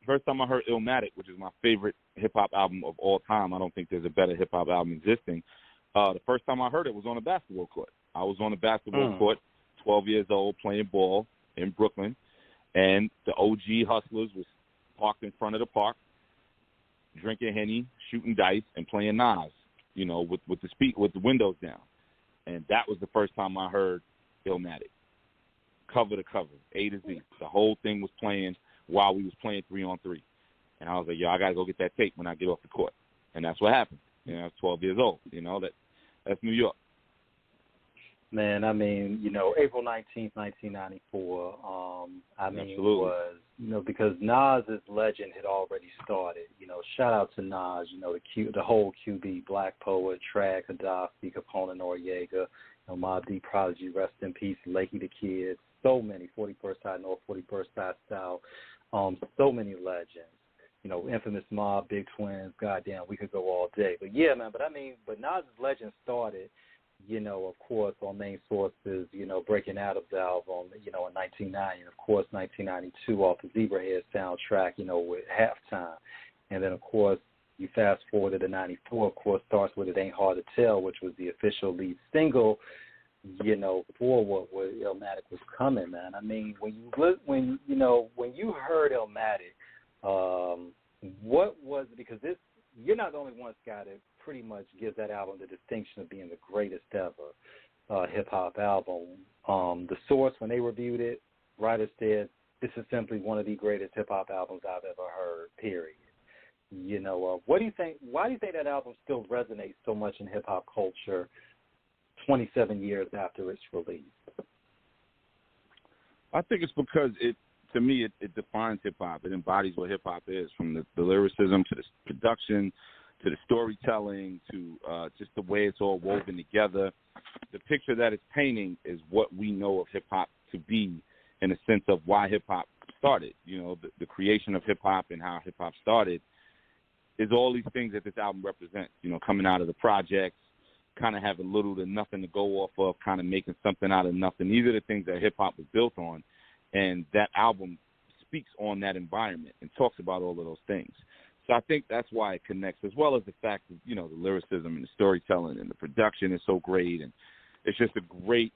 first time I heard Illmatic, which is my favorite hip-hop album of all time. I don't think there's a better hip-hop album existing. The first time I heard it was on a basketball court. I was on a basketball court, 12 years old, playing ball in Brooklyn, and the OG Hustlers was parked in front of the park, drinking Henny, shooting dice, and playing Nas, with the windows down. And that was the first time I heard Illmatic, cover to cover, A to Z. The whole thing was playing while we was playing 3-on-3. And I was like, yo, I got to go get that tape when I get off the court. And that's what happened. I was 12 years old. That's New York. Man, I mean, April 19th, 1994, Absolutely. was, because Nas's legend had already started. Shout out to Nas, the whole QB, Black Poet, Trad, Gaddafi, Capone, Noriega, Mobb Deep, Prodigy, Rest in Peace, Lakey the Kid, so many, 41st Side North, 41st Side South, so many legends. Infamous Mob, Big Twins, goddamn, we could go all day. But yeah, man, but Nas's legend started, of course, on main sources, breaking out of the album, in 1990, and of course, 1992 off the Zebrahead soundtrack, with Halftime. And then, of course, you fast forward to 94, of course, starts with It Ain't Hard to Tell, which was the official lead single, for what Illmatic was coming, man. I mean, when you heard Illmatic, what was it? Because you're not the only one, Scott, that pretty much gives that album the distinction of being the greatest ever hip-hop album. The Source, when they reviewed it, writers said, this is simply one of the greatest hip-hop albums I've ever heard, period. What do you think? Why do you think that album still resonates so much in hip-hop culture 27 years after its release? I think it's because to me, it defines hip-hop. It embodies what hip-hop is, from the lyricism to the production to the storytelling to just the way it's all woven together. The picture that it's painting is what we know of hip-hop to be, in a sense of why hip-hop started. The creation of hip-hop and how hip-hop started is all these things that this album represents, coming out of the projects, kind of having little to nothing to go off of, kind of making something out of nothing. These are the things that hip-hop was built on, and that album speaks on that environment and talks about all of those things. So I think that's why it connects, as well as the fact that, the lyricism and the storytelling and the production is so great, and it's just a great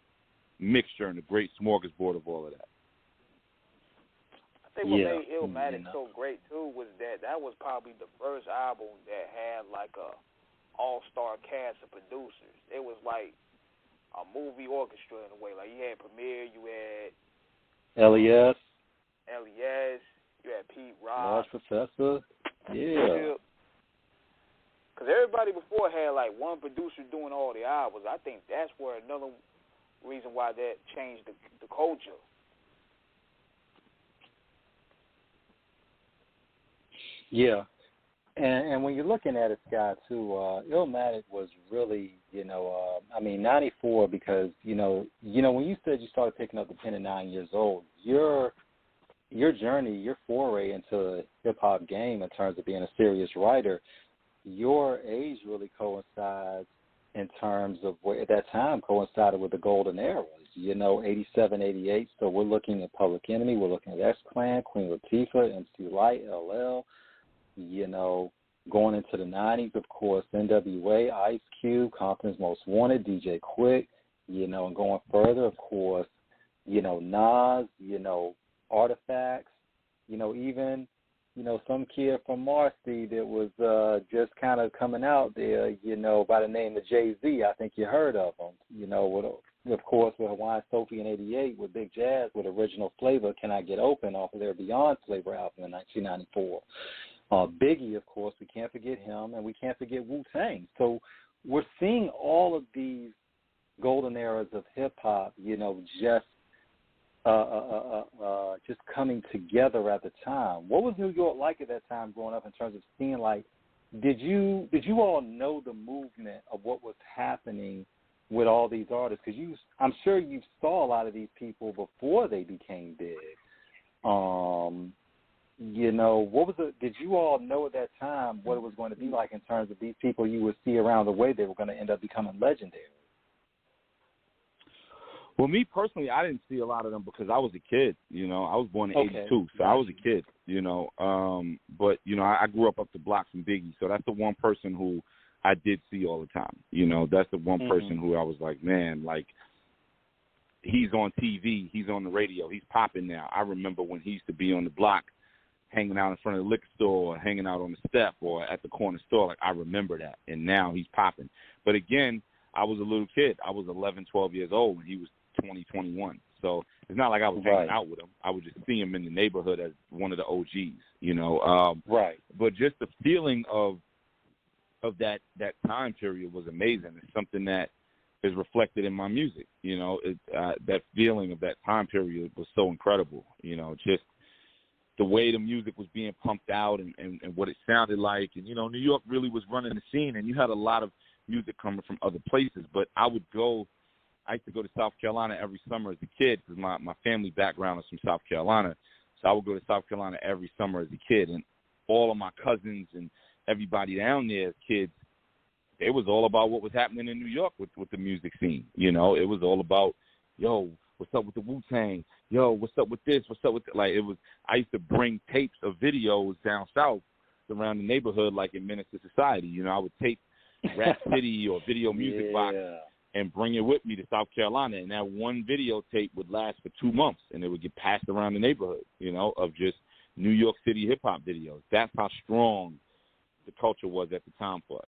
mixture and a great smorgasbord of all of that. I think what made Illmatic so great, too, was that was probably the first album that had, like, a all-star cast of producers. It was like a movie orchestra in a way. Like, you had Premier, you had L.E.S., you had Pete Rock, Large Professor, yeah. Because everybody before had, like, one producer doing all the albums. I think that's where another reason why that changed the culture. Yeah. And when you're looking at it, Scott, too, Illmatic was really, 94, because, when you said you started picking up the pen at 9 years old, your journey, your foray into the hip-hop game in terms of being a serious writer, your age really coincides in terms of where at that time coincided with the golden eras, 87, 88. So we're looking at Public Enemy, we're looking at X-Clan, Queen Latifah, MC Lyte, LL, going into the 90s, of course, NWA, Ice Cube, Compton's Most Wanted, DJ Quick, and going further, of course, Nas, Artifacts, even, some kid from Marcy that was just kind of coming out there, by the name of Jay-Z. I think you heard of him, of course, with Hawaiian Sophie in 88, with Big Jazz, with Original Flavor, Can I Get Open, off of their Beyond Flavor album in 1994. Biggie, of course, we can't forget him, and we can't forget Wu-Tang. So we're seeing all of these golden eras of hip-hop, just coming together at the time. What was New York like at that time growing up in terms of seeing, like, did you all know the movement of what was happening with all these artists? Because I'm sure you saw a lot of these people before they became big. What was it? Did you all know at that time what it was going to be like in terms of these people you would see around the way they were going to end up becoming legendary? Well, me personally, I didn't see a lot of them because I was a kid. You know, I was born in '82, so I was a kid. You know, but you know, I grew up the block from Biggie, so that's the one person who I did see all the time. You know, that's the one person who I was like, man, like he's on TV, he's on the radio, he's popping now. I remember when he used to be on the block, hanging out in front of the liquor store, or hanging out on the step, or at the corner store. Like I remember that, and now he's popping. But again, I was a little kid. I was 11, 12 years old when he was 20, 21. So it's not like I was hanging out with him. I would just see him in the neighborhood as one of the OGs, you know. But just the feeling of that time period was amazing. It's something that is reflected in my music, you know. That feeling of that time period was so incredible, you know, just the way the music was being pumped out and what it sounded like. And, you know, New York really was running the scene, and you had a lot of music coming from other places. But I used to go to South Carolina every summer as a kid because my family background is from South Carolina. So I would go to South Carolina every summer as a kid. And all of my cousins and everybody down there as kids, it was all about what was happening in New York with the music scene. You know, it was all about, yo, what's up with the Wu-Tang? Yo, what's up with this? What's up with that? Like, it was, I used to bring tapes of videos down south around the neighborhood, like in Menace to Society. You know, I would tape Rap City or Video Music Box and bring it with me to South Carolina. And that one videotape would last for 2 months, and it would get passed around the neighborhood, you know, of just New York City hip-hop videos. That's how strong the culture was at the time for us.